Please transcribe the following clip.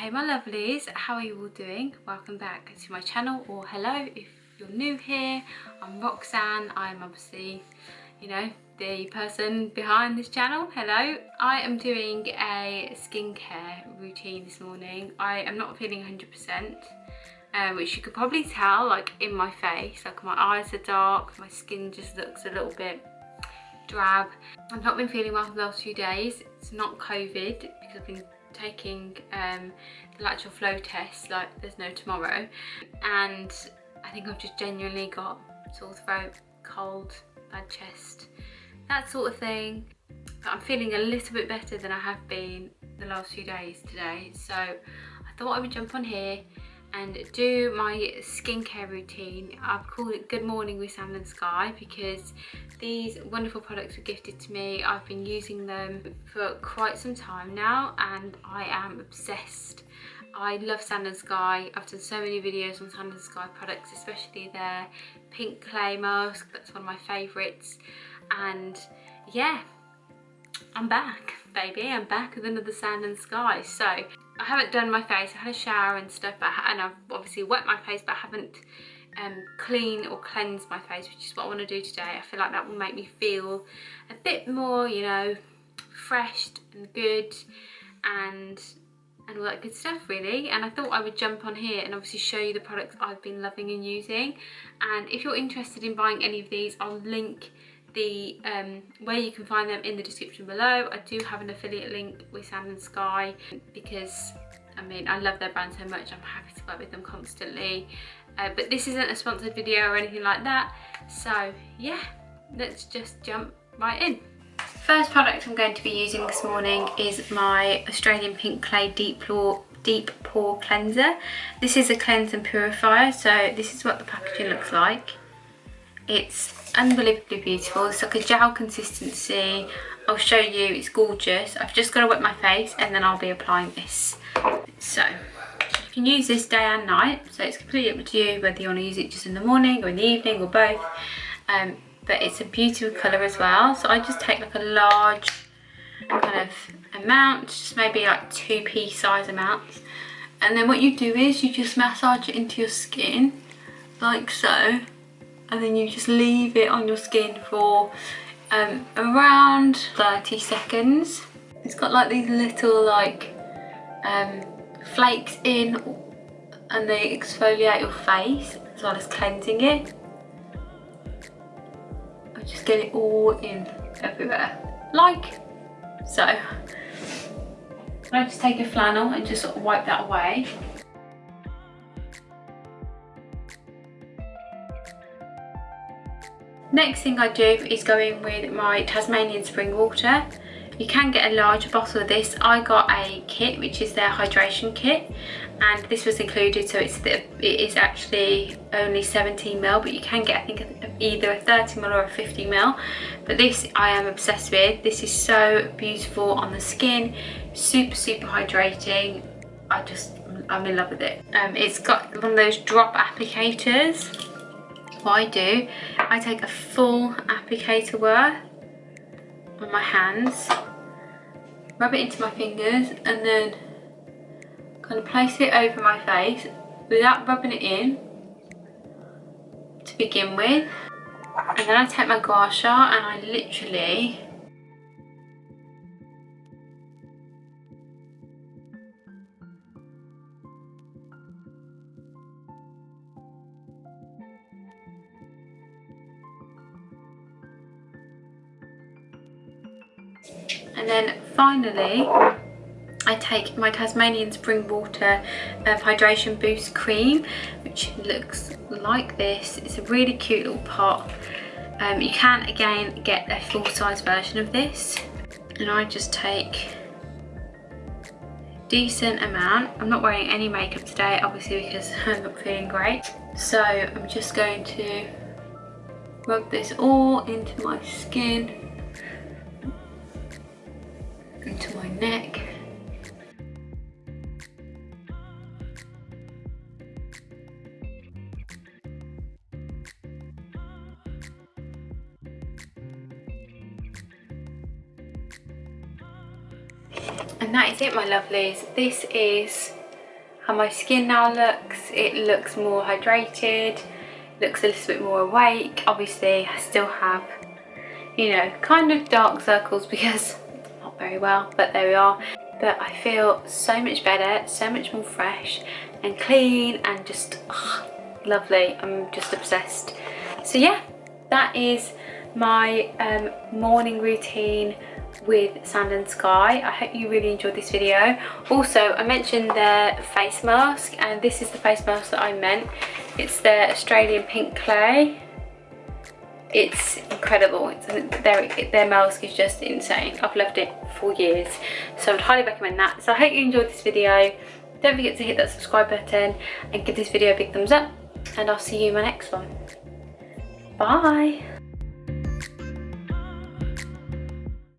Hey my lovelies, how are you all doing? Welcome back to my channel, or hello if you're new here. I'm Roxanne. I'm obviously, you know, the person behind this channel. Hello. I am doing a skincare routine this morning. I am not feeling 100%, which you could probably tell like in my face. Like my eyes are dark, my skin just looks a little bit drab. I've not been feeling well for the last few days. It's not COVID because I've been taking the lateral flow test like there's no tomorrow, and I think I've just genuinely got sore throat, cold, bad chest, that sort of thing. But I'm feeling a little bit better than I have been the last few days today, so I thought I would jump on here and do my skincare routine. I've called it Good Morning with Sand and Sky because these wonderful products were gifted to me. I've been using them for quite some time now and I am obsessed. I love Sand and Sky. I've done so many videos on Sand and Sky products, especially their pink clay mask. That's one of my favourites. And yeah, I'm back, baby. I'm back with another Sand and Sky. So I haven't done my face. I had a shower and stuff, and I've obviously wet my face, but I haven't clean or cleansed my face, which is what I want to do today. I feel like that will make me feel a bit more, you know, refreshed and good and all that good stuff really. And I thought I would jump on here and obviously show you the products I've been loving and using. And if you're interested in buying any of these, I'll link the where you can find them in the description below. I do have an affiliate link with Sand and Sky because I mean I love their brand so much. I'm happy to work with them constantly, but this isn't a sponsored video or anything like that, so yeah, let's just jump right in. First product I'm going to be using this morning is my Australian Pink Clay Deep Pore Cleanser. This is a cleanse and purifier, so this is what the packaging looks like. It's unbelievably beautiful. It's like a gel consistency. I'll show you, it's gorgeous. I've just got to wet my face and then I'll be applying this. So you can use this day and night, so it's completely up to you whether you want to use it just in the morning or in the evening or both. But it's a beautiful colour as well. So I just take like a large kind of amount, just maybe like 2p size amounts. And then what you do is you just massage it into your skin like so. And then you just leave it on your skin for around 30 seconds. It's got like these little like flakes in, and they exfoliate your face as well as cleansing it. I just get it all in everywhere, like so. I just take a flannel and just sort of wipe that away. Next thing I do is go in with my Tasmanian spring water. You can get a larger bottle of this. I got a kit which is their hydration kit, and this was included, so it is actually only 17ml, but you can get I think either a 30ml or a 50ml. But this I am obsessed with. This is so beautiful on the skin, super hydrating. I'm in love with it. It's got one of those drop applicators. What I do, I take a full applicator worth on my hands, rub it into my fingers, and then kind of place it over my face without rubbing it in to begin with. And then I take my gua sha and I literally and then finally I take my Tasmanian Spring Water Hydration Boost Cream, which looks like this. It's a really cute little pot. You can again get a full-size version of this, and I just take a decent amount. I'm not wearing any makeup today obviously because I'm not feeling great, so I'm just going to rub this all into my skin, into my neck. And that is it, my lovelies. This is how my skin now looks. It looks more hydrated, looks a little bit more awake. Obviously I still have, you know, kind of dark circles because not very well, but there we are. But I feel so much better, so much more fresh and clean and just lovely. I'm just obsessed. So yeah, that is my morning routine with Sand and Sky. I hope you really enjoyed this video. Also, I mentioned their face mask, and this is the face mask that I meant. It's the Australian pink clay. It's incredible. Their mask is just insane. I've loved it for years, so I'd highly recommend that. So I hope you enjoyed this video. Don't forget to hit that subscribe button and give this video a big thumbs up, and I'll see you in my next one. Bye.